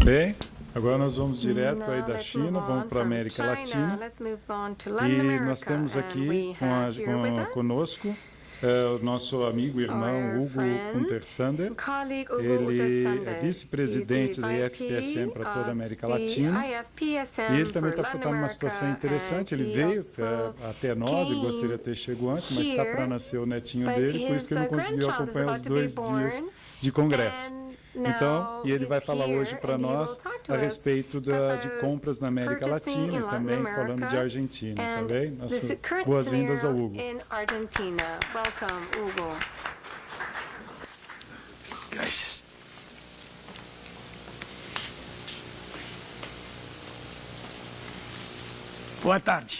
Bem, agora nós vamos direto aí da China, vamos para a América Latina. E nós temos aqui conosco o nosso amigo e irmão Hugo Untersander. Ele é vice-presidente da IFPSM para toda a América Latina. E ele também está numa situação interessante. Ele veio até nós e gostaria de ter chegado antes, mas está para nascer o netinho dele, por isso que ele não conseguiu acompanhar os 2 dias de congresso. Então, e ele vai falar hoje para nós a respeito de compras na América Latina e também falando de Argentina, tá bem? Boas-vindas ao Hugo. Gracias. Boa tarde.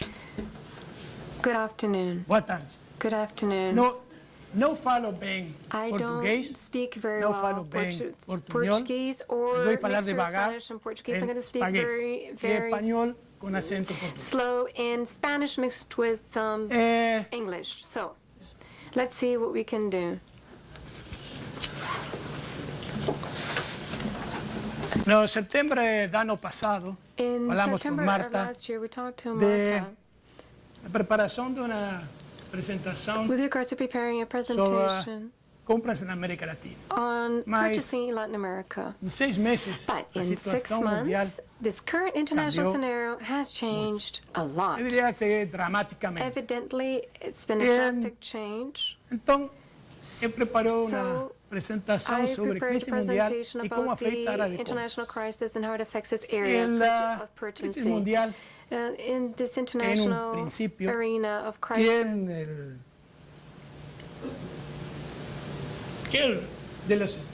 Good afternoon. Boa tarde. Good afternoon. Não falo bem I português, don't speak very não well falo bem Portuguese or vou falar mixture of devagar Spanish and Portuguese. I'm em going to speak espaguês, very espanhol com acento português. slow in Spanish mixed with English. So, let's see what we can do. No setembro do ano passado, In falamos September com of Marta last year, we talked to de Marta a preparação de uma apresentação with regards to preparing a sobre presentation compras na América Latina. on Mas purchasing in Latin America. Em 6 meses, But a in 6 situação mundial, months, this current international cambiou scenario has changed a lot. eu diria que dramaticamente. Evidently, it's been a Bien. drastic change. Então, ele preparou uma So, apresentação I sobre a prepared crise a mundial presentation e como about afeta a área the de compras. international crisis and how it affects this area A of crise purchasing. mundial In this international principio arena of tiene crisis,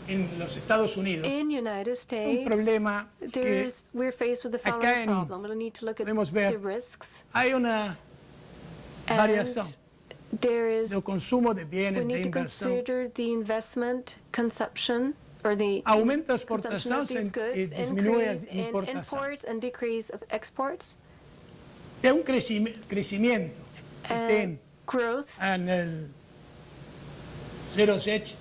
en los Estados Unidos in United States, problema que we're faced with the acá following en- problem. We'll need to look at podemos ver the risks, hay una and variación there is, del consumo de we bienes de need to inversión. consider the investment consumption, or the Aumenta la consumption of exportación these goods, disminuye la increase in importación. imports and decrease of exports, Es un crecimiento que and growth en el 0,7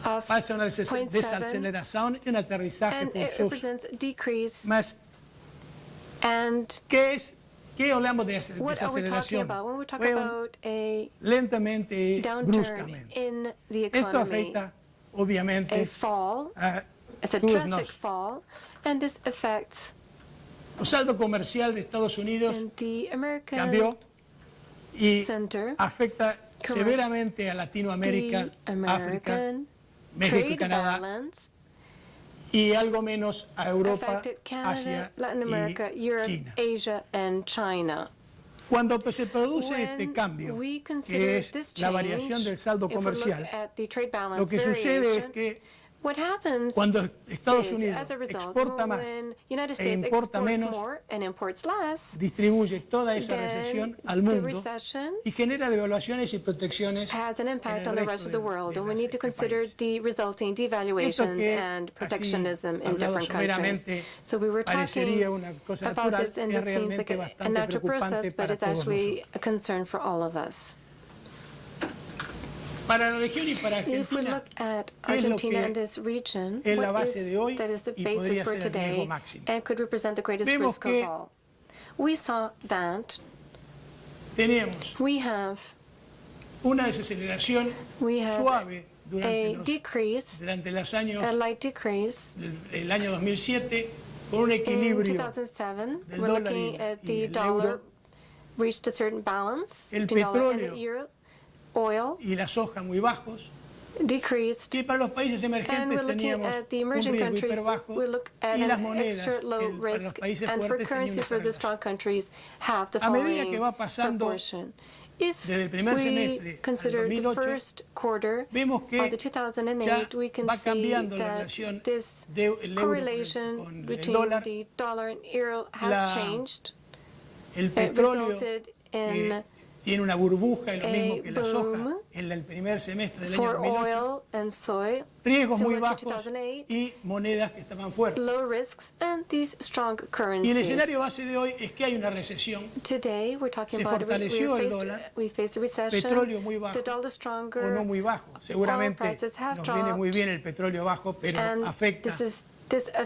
of pasa una 0.7, desaceleración y un aterrizaje and it forzoso. represents a decrease. Mas, And ¿qué hablamos de what are we talking desaceleración? about when we talk Fue about a lentamente y downturn bruscamente. in the Esto economy, afecta, obviamente, a fall, a it's a todos drastic nosotros. fall, and this affects El saldo comercial de Estados Unidos in the American cambió y center, afecta correct, severamente a Latinoamérica, the África, American México y trade Canadá, balance y algo menos a Europa, affected Canada, Asia Latin America, y Europe, China. Asia, and China. Cuando se produce When este cambio, we que consider es this la change, variación del saldo if we look comercial, at the trade lo balance que sucede es variation, que what happens cuando Estados is, Unidos as a result, exporta más when United e States importa exports menos, more and imports less, distribuye toda esa then recesión al the mundo recession y genera devaluaciones y protecciones has an impact en on el the rest resto of the de- world, de and we las- need to de consider países. the resulting Esto devaluations que, and así, protectionism in hablado different countries. someramente, So we were talking parecería una cosa about natural, this, and es this seems like realmente a bastante natural process, preocupante but para it's todos actually nosotros. a concern for all of us. Para la región y para If we Argentina, look at ¿qué es lo Argentina que and this region, es la what base is de hoy that is the y basis podría for ser el today riesgo máximo? and could represent the greatest Vemos risk of que all? We saw that tenemos we have una desaceleración suave a decrease, durante los años a light decrease. el año 2007 con un In equilibrio 2007, del we're dólar looking y at y the el dollar euro reached a certain balance, El the dollar and the petróleo euro, oil y la soja muy bajos. decreased, Y para los países and emergentes we're looking teníamos at the un emerging riesgo countries, hiperbajo we look at y las an monedas extra low para los risk, países and for fuertes tenían currencies esta for the relación. strong countries have the A medida que following va pasando proportion. If desde el primer we semestre al consider the 2008, first quarter vemos que of the 2008, ya we can va see cambiando la that relación this del euro correlation con el between dólar. the dollar and euro has La- changed. El It petróleo resulted in tiene una burbuja y lo a mismo que la soja boom en el primer semestre del año for 2008. oil and soy, Riesgos muy similar to bajos 2008, y monedas que estaban fuertes. low risks, and these strong Y el currencies. escenario base de hoy es que hay una recesión, Today, we're talking Se about fortaleció el dólar, we faced a recession, petróleo muy bajo the dollar o stronger, no muy bajo. Seguramente prices have nos viene muy dropped, bien el petróleo bajo, pero and afecta. this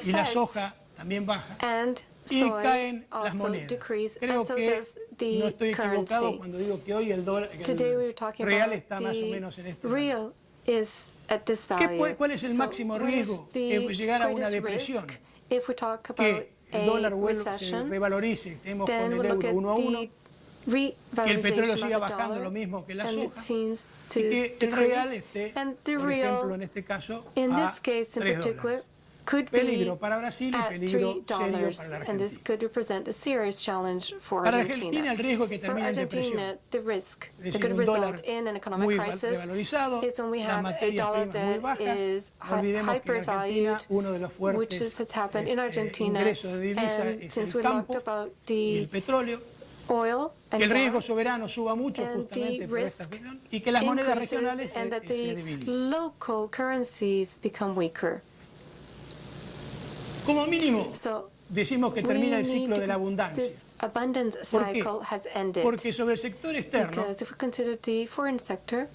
Y la affects soja también baja. And Y soy caen las also monedas. decrease, Creo and so que does no the estoy equivocado currency. cuando digo que hoy el dólar, Today we were el talking real about está más o the menos en este valor. real is at this value. ¿Cuál es el So máximo what is riesgo? the Que llegara a una greatest depresión. risk if we talk about Que el dólar a se recession? revalorice, estemos con Then el we look euro at 1 a 1, the que el petróleo revalorization siga of the bajando dollar, lo mismo que la and it soja, seems y to que el real decrease, esté, and the por ejemplo, real, en este caso, in a this case in $3. particular, could Peligro be para Brasil y at peligro serio para la $3, and this Argentina. could represent a serious challenge for Para Argentina. Argentina el riesgo es que For termine en depresión. Argentina, the risk Es that decir, could un result dólar in an economic muy crisis revalorizado, is when we las have a materias dollar primas muy that bajas. is No olvidemos que en Argentina hypervalued, uno de los which fuertes has happened in Argentina. ingresos de divisa And es since el we campo talked about y el the petróleo. oil Que and el riesgo gas, soberano suba mucho and justamente the por esta risk cuestión y que las monedas increases, regionales and that se the debilitan. local currencies become weaker. Como mínimo, So decimos que we termina el need ciclo to, de la abundancia. this abundance ¿Por qué? cycle has ended. Porque sobre el sector externo, Because if we consider the foreign sector,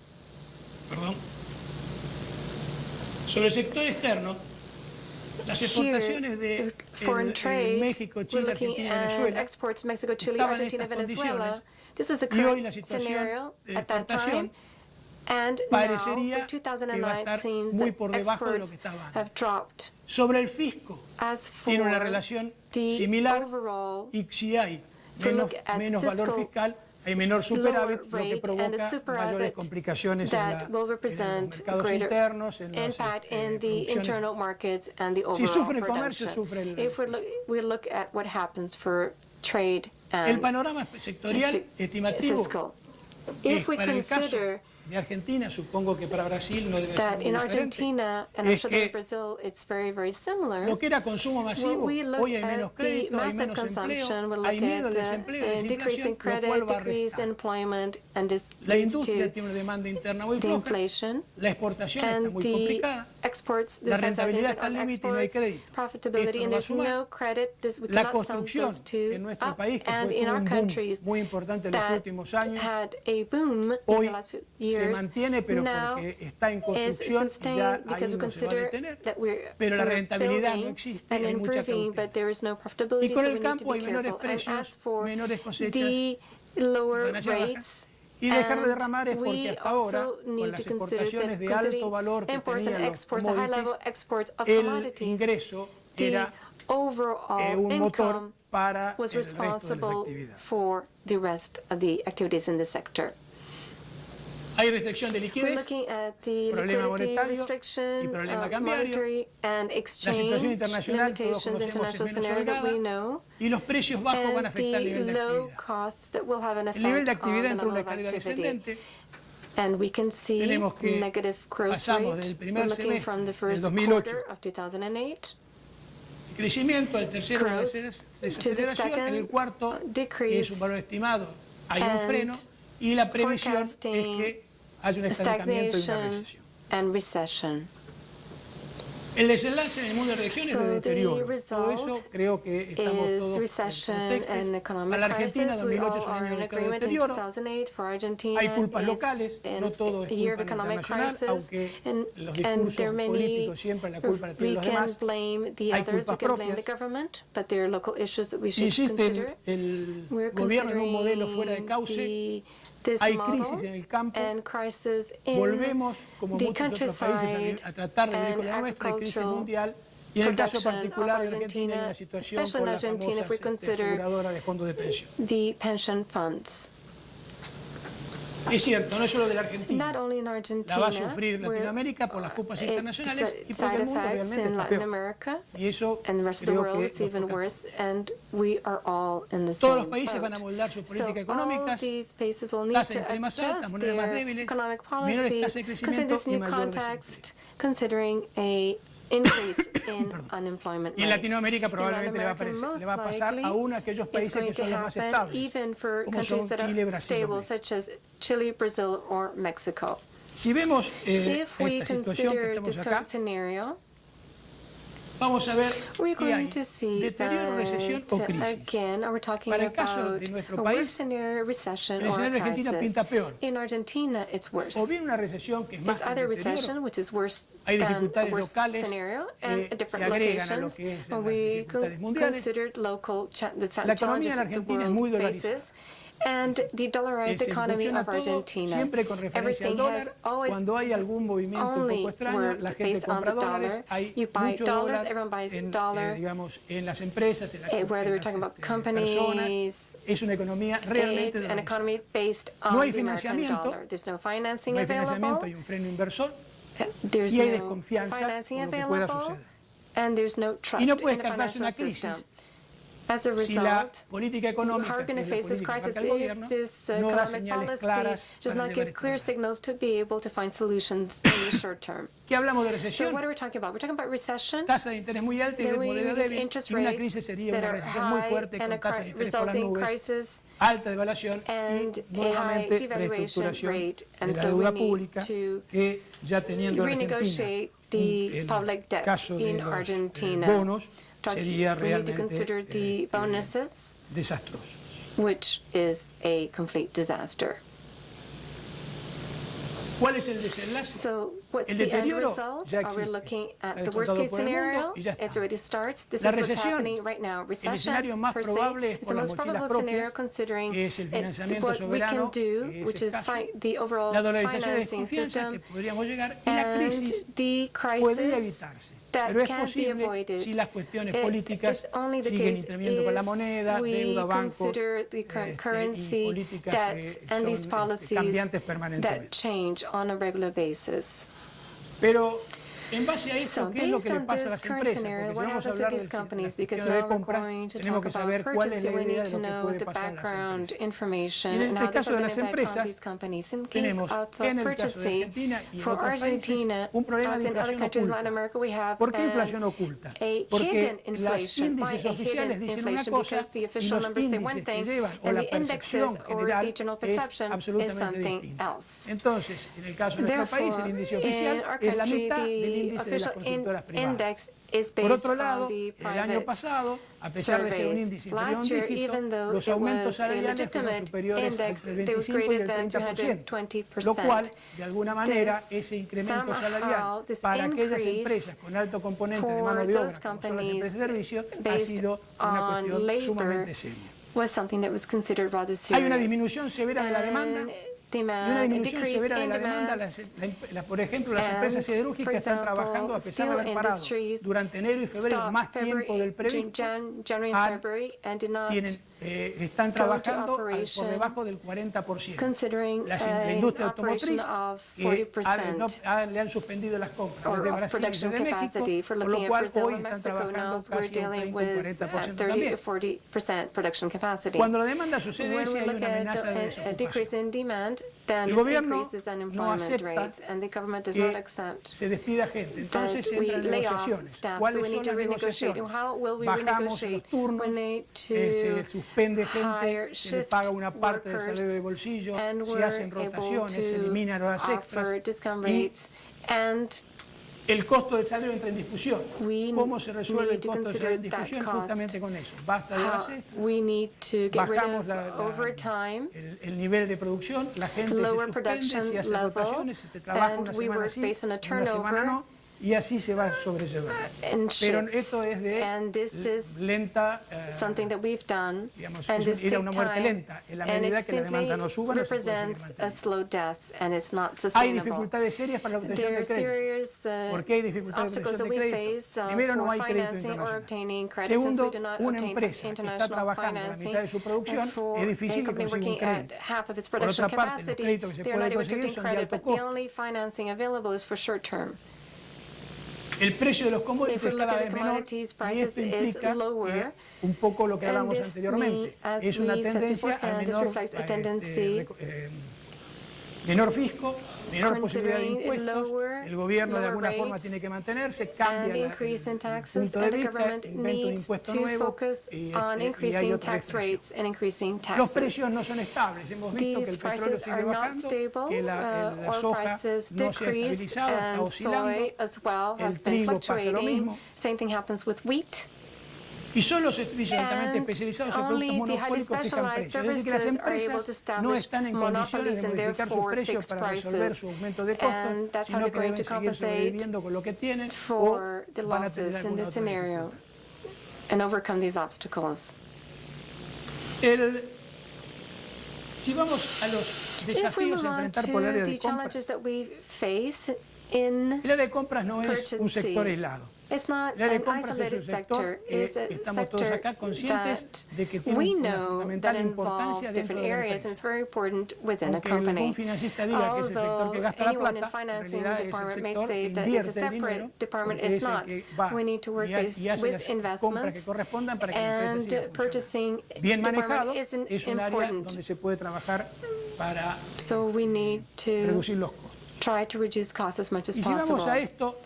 sobre el sector externo, las exportaciones here, de foreign trade, México, we're Chile, looking Argentina y at Venezuela, exports Mexico, Chile, estaban en Argentina, estas Venezuela. This was the y hoy current la situación scenario de at that time. exportación And now, parecería for que va a 2009, estar seems muy that por debajo de lo exports que estaba antes. have dropped. Sobre el fisco, As for tiene una relación the similar overall y si hay If we menos, look at menos valor fiscal fiscal, hay menor superávit, lower lo que rate and a provoca mayores superávit complicaciones en that will los represent mercados greater internos, en las impact in the producciones. internal markets and the Si overall sufre el comercio, production. sufre el If we look at what happens for trade El and panorama sectorial estimativo fiscal, es if we para el caso consider de Argentina, supongo que para Brasil no debe ser that muy in diferente. Argentina, and I'm Es sure that in que Brazil it's very, very similar. Lo que era consumo masivo, We look hoy hay menos at the crédito, hay massive menos consumption, we empleo, hay look miedo al at desempleo, the decrease in desinflación, lo cual credit, va a decrease in restar. employment, and this La leads industria to tiene una demanda interna muy the floja, inflation, la exportación está and muy the complicada, exports, la this has had rentabilidad impact está al on límite y no hay exports, crédito. profitability, Esto no and va a there's sumar. no credit. We La cannot sum construcción those two en nuestro up. país, que And fue in todo our un boom countries muy importante en los that últimos años, had a boom in hoy the last few se years, mantiene, pero now porque está en is construcción y ya sustained ahí because we no se va a consider detener. that we're Pero la rentabilidad no building existe, and hay mucha improving, cautela. but there is no Y profitability, con so el we need to campo be hay menores careful. And as precios, for menores cosechas, the lower ganancias bajas. rates, Y dejar de and derramar es porque we hasta ahora, also con need las to consider exportaciones that de alto considering valor que imports and tenían los exports, a high level commodities, exports of el commodities, ingreso the era overall un motor income para was el resto de las responsible actividades. for the rest of the activities in the sector. Hay restricción de We're liquidez, looking at the problema liquidity monetario y restriction, problema cambiario. monetary and La situación exchange internacional, todos limitations, conocemos, es international menos scenario that we holgada know, y los precios bajos van a and afectar el nivel the de low actividad. costs that will have an El nivel effect de on actividad the entra en level una of escalera activity. descendente. And we can see Tenemos que negative growth pasamos rate. del primer We're looking semestre from the del first 2008. quarter of 2008 El crecimiento, el tercero de growth desaceleración, en el cuarto es decrease un valor estimado, hay un and freno y la previsión es forecasting que haya un estancamiento y una stagnation recesión. and recession. El desenlace en el mundo de regiones So de the deterioro. Todo result eso creo que estamos is todos recession contextos. and economic Para la Argentina, crisis. We 2008 all es un are año in de claro agreement in deterioro. 2008 for Argentina. Hay culpas is locales, no todo a es year of culpa economic internacional, crisis, aunque los and there discursos are many. políticos siempre la culpa la tienen We los can demás. blame the Hay others. We culpas can blame the propias. government, but there are local issues that we should Insiste consider. el We're gobierno en un modelo fuera de considering cauce. this Hay model crisis en el campo. and crisis in Volvemos, como the muchos otros países, countryside a tratar de vivir and con la nuestra y crisis agricultural mundial. Y en el caso production particular of de Argentina, hay una Argentina, situación especially con in las Argentina, if we famosas consider aseguradoras de fondos de pensión. the pension funds. Es cierto, no es solo de la Not Argentina. only in La va a Argentina, sufrir where Latinoamérica por las culpas internacionales y it's porque side el mundo effects realmente in está Latin peor. America Y eso and the rest of the creo world que it's nos even toca. worse, and we are all in the Todos los same países van a boat. moldar sus So políticas all económicas, these places will need tasas to de interés más altas, adjust monedas más their débiles, economic menores tasas policies de considering crecimiento this y new mayor desempleo. context, considering a increase in unemployment Y en rates. Latinoamérica In probablemente le va a Latin America, le va a most pasar likely, aún a aquellos it's países going que to son los más happen estables, even for como countries son that Chile, are Brasil o stable, México. such as Chile, Brazil, or Mexico. Si vemos If we esta situación que consider estamos this acá, current scenario, vamos a ver We're que hay going to see deterioro, recesión o that, crisis. again, we're talking Para el caso about de nuestro a país, worsening recession el or a escenario de Argentina crisis. pinta peor. In Argentina, it's O worse. bien una recesión que es más It's que either un deterioro. recession, which is worse Hay than a dificultades worse locales scenario, and que different se agregan a lo locations. que es When las we dificultades mundiales. considered local the La economía challenges en that the Argentina es muy world dolarizada. faces. And the dollarized economy Funciona of todo Argentina. siempre con referencia al Everything has dólar. always Cuando hay algún movimiento un only poco extraño, la worked gente based on compra the dólares, dollar. hay You buy mucho dollars, dólar everyone buys en, dollar. digamos, en las empresas, en las, Whether we're en talking las about companies, personas. Es una economía realmente it's an dolarizada. economy based on No hay the American financiamiento, dollar. There's no financing No hay financiamiento, available. hay un freno inversor There's y hay no desconfianza financing por lo que pueda available, suceder. and there's no trust Y no in puede the descartarse financial una system. crisis As a si la result, política how económica, we're que going to es la face this política que crisis marca el if gobierno, this no da economic señales policy claras does para not llevar give esto clear adelante. signals to be able to find solutions in the short term. ¿Qué hablamos de So recesión? what are we talking about? We're talking about recession. Tasa de interés muy alta y Then de we moneda débil, interest y una rates crisis sería that una are recesión muy high fuerte and con a tasas de interés por las resulting nubes, crisis alta devaluación and y a high nuevamente devaluation reestructuración rate. de And la so we deuda need pública to que ya teniendo en Argentina renegotiate the el public debt caso de in los Argentina. bonos sería We need to realmente consider the bonuses, desastroso. which is a complete disaster. ¿Cuál es el desenlace? So what's El the end deterioro result? ya Are we existe. looking at Está the worst case descontado por el mundo scenario? y ya está. It already starts. This La is what's recesión, happening right now. el Recession, escenario más per se, probable es it's por the las most mochilas probable scenario propias, considering que es el financiamiento what we can soberano, do, que es which is escaso, the overall la dolarización de financing desconfianza que system, podríamos llegar, y la and crisis the podría crisis evitarse. that Pero es can't be posible avoided. si las cuestiones It's políticas only the siguen case interviniendo con la if moneda, we deuda, bancos consider the current y currency, políticas debts, que and these son policies cambiantes that permanentemente. change on a regular basis. Pero en base a esto, So ¿qué es lo based que le on pasa a this las current empresas? scenario, Porque si what vamos a happens to hablar these de companies? la Because cuestión de now we're compras, going to tenemos talk que about saber cuál es purchasing. la We idea need de to lo que know puede the pasar a las background empresas. information Y en and how el this has caso de an las impact on empresas, these companies. In case tenemos of en el caso de purchasing, Argentina y en for otros países Argentina, un problema as de in other inflación countries in Latin oculta. America, we have ¿Por qué inflación a oculta? hidden Porque los inflation. Why índices a oficiales hidden dicen una inflation? cosa Because the y official los numbers say one índices que thing, llevan o and la the indexes percepción or the general general es perception is absolutamente something distinta. else. Entonces, en el caso de nuestro país, el índice Therefore, oficial in our es la country, mitad del the índice de las official consultoras privadas. index is Por based otro lado, on the el año private pasado, a pesar de ser un surveys. índice inferior a Last un year, dígito, even though los it aumentos was a salariales fueron legitimate superiores index, entre el they was 25 y greater el than 30%, 320%. lo cual, de alguna manera, This ese incremento somehow, salarial this para aquellas increase empresas con alto componente de for mano de obra, those como son las companies empresas de servicio, ha based sido una on cuestión labor sumamente seria. was something that was considered rather serious. Hay una disminución severa de la demanda. And Y una demand, disminución decrease severa de in la demanda. demands, Por ejemplo, las empresas and, siderúrgicas for están example, trabajando a pesar de steel haber parado industries durante enero y febrero stopped más tiempo del previsto. January and February and did not Están go to trabajando por operation debajo del 40%. considering La an industria operation automotriz of 40% le han suspendido las compras or desde of Brasil y production desde capacity. México, For con looking lo at cual Brazil hoy and están Mexico, now trabajando we're casi un dealing 30 o with 40% 30 to también. 40% production capacity. Cuando la demanda sucede When eso, we hay look una amenaza de at a decrease desocupación. in demand, then El this gobierno increases no unemployment acepta rates, and the government does not que accept se despida gente. Entonces that we entran lay off negociaciones. staff, so ¿Cuáles we need son to las renegotiate. negociaciones? How will we Bajamos los renegotiate? turnos, We need se to suspende hire gente, se le shift paga una parte del workers, salario de bolsillo, and se we're hacen able rotaciones, se to eliminan horas offer extras discount y rates, and el costo del salario entra en discusión. we ¿Cómo se resuelve need el to costo del consider salario en that discusión? cost. Justamente con eso. Basta de horas extras, We need to get rid bajamos of overtime, el nivel de producción, la gente se lower suspende, production se hace level, rotaciones, se trabaja and una we semana work sí, based on a una semana turnover no, y así se va sobrellevando. and Pero shifts. esto es de And this is lenta, something that we've done, digamos, and this era takes una muerte time, lenta. En la and medida it que la demanda simply no suba, no se puede seguir represents a manteniendo. slow death, and it's not Hay sustainable. dificultades serias para la obtención There de are crédito. serious ¿Por qué hay dificultades de obstacles that obtención we de crédito? face Primero, no for hay crédito financing or internacional. obtaining credit, since Segundo, we do not una obtain empresa que está international trabajando a la financing. mitad de su producción, For es a difícil que company consiga un working at crédito. half of its Por production otra parte, los capacity, créditos que se they're pueden not able to conseguir obtain son de credit, alto but the costo. only financing available is for short term. El precio de los commodities If we es look cada at vez the menor commodities y prices esto is implica lower, un poco lo que and hablamos this anteriormente. as Es una we said tendencia al beforehand, this menor reflects a tendency menor fisco, menor posibilidad de considering impuestos, lower, el gobierno de alguna forma rates tiene que mantenerse, and cambia increase in el taxes, punto de and the vista, government inventa un needs impuesto to nuevo focus y on hay increasing otra tax restricción. rates and increasing Los taxes. precios no son estables, hemos visto que These el petróleo prices sigue are not bajando, stable, que la oil soja prices no se ha decrease, estabilizado, está and oscilando, soy as well has el been trigo pasa lo fluctuating. mismo. Same thing happens with wheat. Y solo los servicios altamente And especializados en productos only the highly monopólicos fijan specialized precios. Es decir, que las services are able to empresas no establish están en condiciones monopolies de and modificar sus therefore precios fixed para resolver prices. su aumento de And costos, that's how sino they're que going deben to seguir compensate sobreviviendo con lo que tienen for o the van a tener losses in alguna this otra scenario dificultad. and overcome these obstacles. Si vamos a los If we desafíos move a on enfrentar por el área to de the compras, challenges that we face in el área de compras no es un sector purchasing, aislado. it's not El área de an compras es isolated un sector sector. que It's a estamos todos sector acá conscientes that de que tiene we una know fundamental that involves importancia dentro different de la areas, and it's empresa. very important within a Aunque company. algún financista diga que es el sector que Although gasta la anyone in plata, en financing realidad es el department may sector say que that it's a invierte el dinero separate department, porque it's es el not. que va We need to work y hace las with compras que investments, correspondan para que la empresa and siga funcionando. purchasing Bien department manejado, isn't es un área important. donde se puede trabajar para So we need to reducir los costos. try to reduce costs as much as Y si vamos a possible. esto,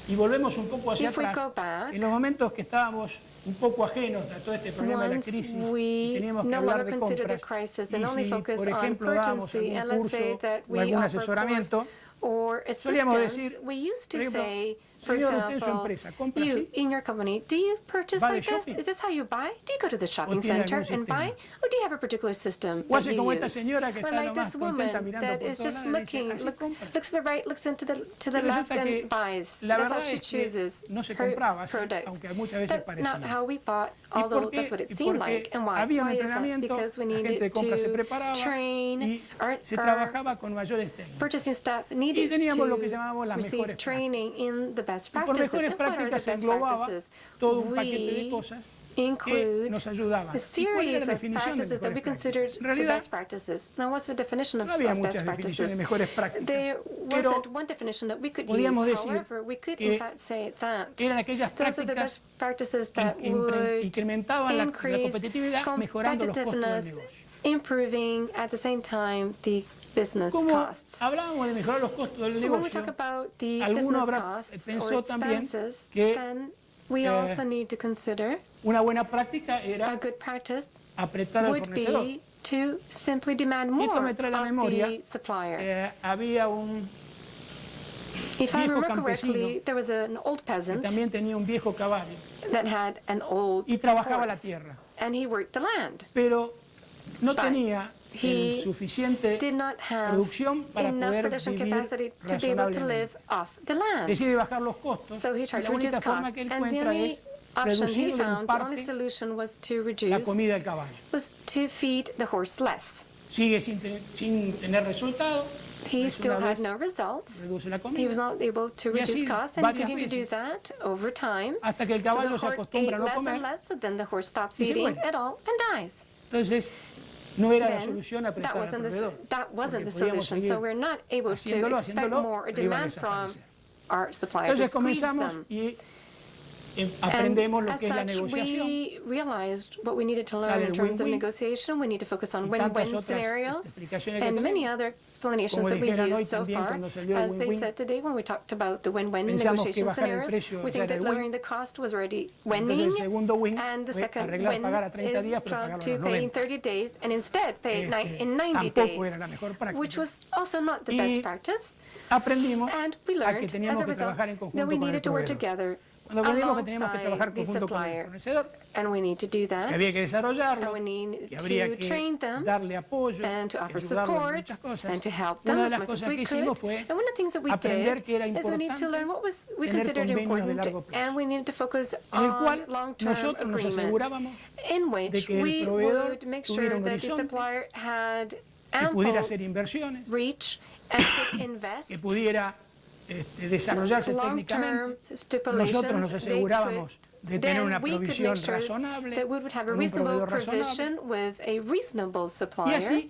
y volvemos un poco hacia If we atrás, go back, en los momentos que estábamos un poco ajenos a todo este problema de la once crisis, y we teníamos que no hablar longer de consider the compras, crisis y and only si, focus por on ejemplo, dábamos urgency, algún and let's say curso that o we algún offer course asesoramiento, or solíamos assistance, decir, we used por to ejemplo, say, for señor, usted en su example, empresa compra you, así, in your company, do you purchase ¿va de like this? shopping? Is this how you buy? Do you go to the shopping tiene center algún and buy? sistema? Or do you have a particular system o that hace you como esta use? señora que Or está like nomás this woman contenta mirando that por is todos just lados y dice, looking, así compra. looks to the right, looks into to the Y left resulta que and buys. la That's how verdad she es que chooses no se her compraba así, products. aunque muchas veces That's parecía. not how we bought, ¿Y although por qué? that's what it Y seemed porque like. And why? había un Why is that? entrenamiento, Because we la gente de needed compra se to preparaba train y se our trabajaba con mayores técnicas. purchasing staff Y needed teníamos lo que to llamábamos las receive mejores training in the best Y por practices. mejores And what are the prácticas se best englobaba practices? todo un paquete de We cosas que include nos ayudaban. a ¿Y cuál era series la of definición de practices that we mejores considered prácticas? En the realidad, best practices. Now, what's the definition no había of best muchas definiciones de practices? mejores prácticas, There pero wasn't one definition that we could use. podíamos decir However, we could que in fact say that eran aquellas those are the prácticas best practices that que would incrementaban la increase competitividad mejorando los costos del competitiveness, negocio. improving at the same time the business Como costs. hablábamos de mejorar los costos del When we negocio, talk about the alguno business habrá costs pensó or también expenses, que then we also need to consider una buena práctica a era good practice apretar al would fornecedor. be to simply demand Y esto more me trae a la of memoria, the supplier. había un If I viejo remember correctly, campesino there was an old que peasant también tenía un viejo caballo that had an old y trabajaba la horse, tierra, and he worked the land. pero no But tenía he suficiente did not have producción para enough poder production vivir capacity to be able to live razonablemente. off the land. Decide bajar los costos So he y tried la to reduce única forma costs, que él and the encuentra only es option he reducir en found, the only parte solution was to la reduce, comida del caballo. was to feed the horse less. Sigue sin tener resultado, He es still una had vez no results. reduce la He comida, was not able to Y reduce así costs, and he varias continued to do veces. that over time. hasta que el So the caballo se horse acostumbra ate a no less comer. and less, so then the horse stops y se eating muere. at all and dies. Entonces, no era la Then solución apretar al proveedor, that wasn't the porque podíamos solution. seguir So we're not able to haciéndolo, expect more or pero iba a demand from desaparecer. our supplier to Entonces squeeze comenzamos them. y And aprendemos lo as que es la such, negociación. we realized what we needed to learn Sale in el terms of win-win. negotiation. We need to focus on Y tantas win-win otras scenarios explicaciones que and many tenemos. other explanations Como that we dijeran hoy used so también far. cuando salió el As they win-win, said today when we talked about the win-win pensamos que negotiation bajar el scenarios, precio we ya think era that el win. lowering the cost was already Entonces winning, el segundo win and the fue second arreglar win pagar a 30 is días, pero dropped pagarlo a to los pay 90. in 30 days and instead pay in 90 tampoco days, era la mejor práctica. which was also not the Y best practice. Aprendimos And we a que learned, as teníamos a que result, trabajar en that conjunto we con el needed to work proveedor. together Cuando aprendimos que teníamos que alongside trabajar the conjunto con el supplier. fornecedor, And we need to do que that. había que desarrollarlo, And we need que habría to que train them darle apoyo, and to offer ayudarlo en support muchas cosas. and to help them Una de as las much as cosas we que could. hicimos fue And one of the things that we aprender did que era is we need to learn what we tener considered convenios de important, largo plazo, and we needed to focus en el on cual long-term nosotros nos agreements asegurábamos in de which que el we proveedor would make tuviera sure un that the horizonte, supplier had que pudiera hacer ample inversiones, reach and could invest que pudiera desarrollarse long-term técnicamente. stipulations. Nosotros nos They asegurábamos de tener then una we could provisión make sure razonable, that we would have a con un reasonable proveedor razonable, provision with a reasonable y supplier. así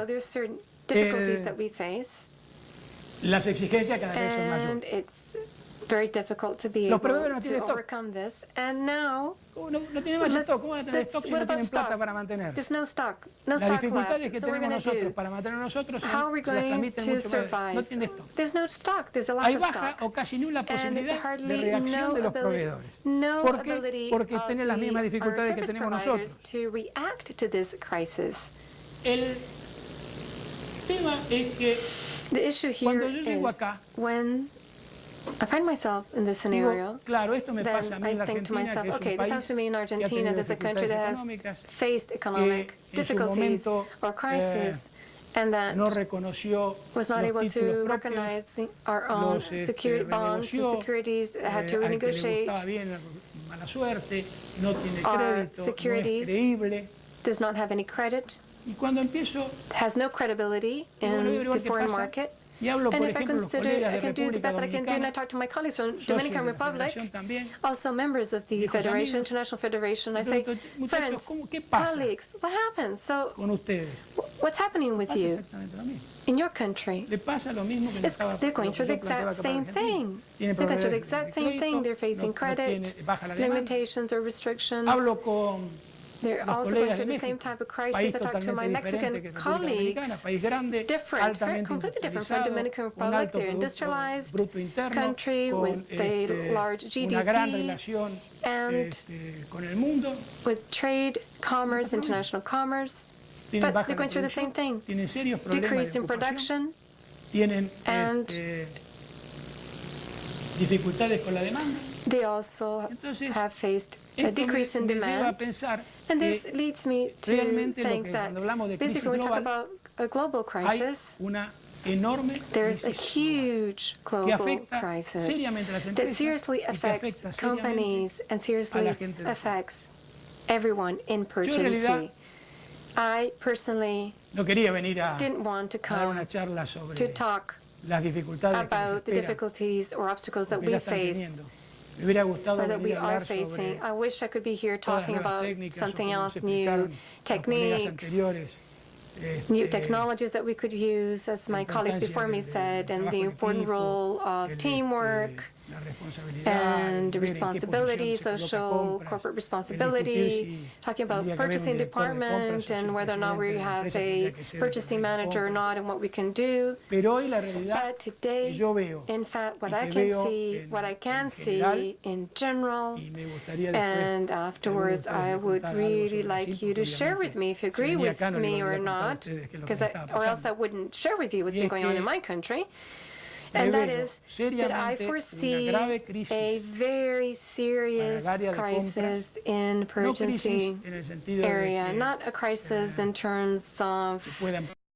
So there's certain difficulties that we face, las exigencias cada vez son and mayores. very difficult to be able to overcome this. And now, No tiene más stock. ¿Cómo van a tener stock si no tienen plata para mantener? there's no stock La left. dificultad es que So we're tenemos going to nosotros do. para mantener nosotros How are we se las going tramiten to mucho más. No survive? tiene stock. There's no stock. There's a lack Hay of baja stock. o casi nula And it's posibilidad de hardly reacción de los proveedores. ¿Por qué? Porque tienen las mismas dificultades que tenemos nosotros. To react to this crisis. El tema es que The issue here cuando yo llego is acá, when I find myself in this scenario, digo, claro, esto me then pasa a mí en la I think to Argentina, myself, que es okay, un this país happens to me in que ha Argentina. tenido This is a country that has dificultades económicas, faced economic en su difficulties momento, or crisis, and that no reconoció was not los able títulos to propios, recognize our own los bonds and renegoció, securities that had to al que le renegotiate. gustaba bien, mala suerte, no tiene Our crédito, no es securities creíble. does not have any credit, Y cuando empiezo, has no credibility in the foreign market. y hablo, And por if I ejemplo, los consider colegas I de can do the República best that I can do, and I Dominicana, talk to my colleagues from socios Dominican de la Republic, Federación también, also members of the viejos Federation, amigos, International Federation, I le say, pregunto, muchachos, friends, ¿qué pasa colleagues, what happens? So con ustedes? what's happening with Pasa you exactamente lo mismo. in your country? Le pasa lo mismo que le estaba They're going lo que through the yo planteaba exact acá para same Argentina. thing. Tienen They're going through the problemas exact de same thing. crédito, They're facing no credit, tiene, baja la demanda. limitations or restrictions. Hablo con They're los also going colegas de through the same México, type of crisis. país I talk to my totalmente diferente Mexican que República Dominicana, colleagues, país grande, different, altamente completely different from industrializado, Dominican un Republic. alto They're producto industrialized bruto interno, country con with a large una gran GDP relación and con el mundo. with trade, commerce, international commerce. Tienen But baja they're going through the same producción, thing. tienen serios problemas Decrease de in ocupación, production tienen and dificultades con la demanda. they also Entonces, have faced a esto decrease in me lleva a demand. pensar And this que leads me to realmente lo think que that cuando hablamos de crisis basically when we talk global, about a global hay crisis, una enorme there's a crisis huge que global afecta crisis seriamente a las that empresas seriously y que affects afecta seriamente companies and seriously a la gente de affects everyone in Yo en realidad urgency. I personally no quería venir a didn't want to dar una come charla sobre to talk las dificultades que nos about the esperan, difficulties or obstacles that porque ya we están face teniendo. Me hubiera gustado or that we venir a are hablar facing. sobre I wish I could be here todas las talking nuevas about técnicas o something como nos else, new explicaron los colegas techniques, anteriores, new technologies that we could use, as my colleagues before me said, and the important role of teamwork la responsabilidad, and ver en qué responsibility, posición se coloca social, Comprss, corporate el responsibility, discutir si talking about tendría que haber un purchasing director de department compras o si and el whether or not we presidente de la have empresa a tendría que ser el purchasing director de manager or compras. not and what we can do. Pero hoy la realidad But today, que yo veo in fact, what y I que can veo see, what I can general, see in general, y me gustaría después and afterwards, que alguno de I ustedes me would contara algo really sobre like sí, you to porque share with obviamente me if you si agree venía with acá no le me iba a or contar a not, ustedes qué es lo que because me estaba or else I pasando. wouldn't share with you what's Y been es going on que in my country. me And that veo is that I seriamente foresee una grave crisis a very serious para el área de crisis in no purchasing crisis en el sentido area, de que not a crisis in terms of se puedan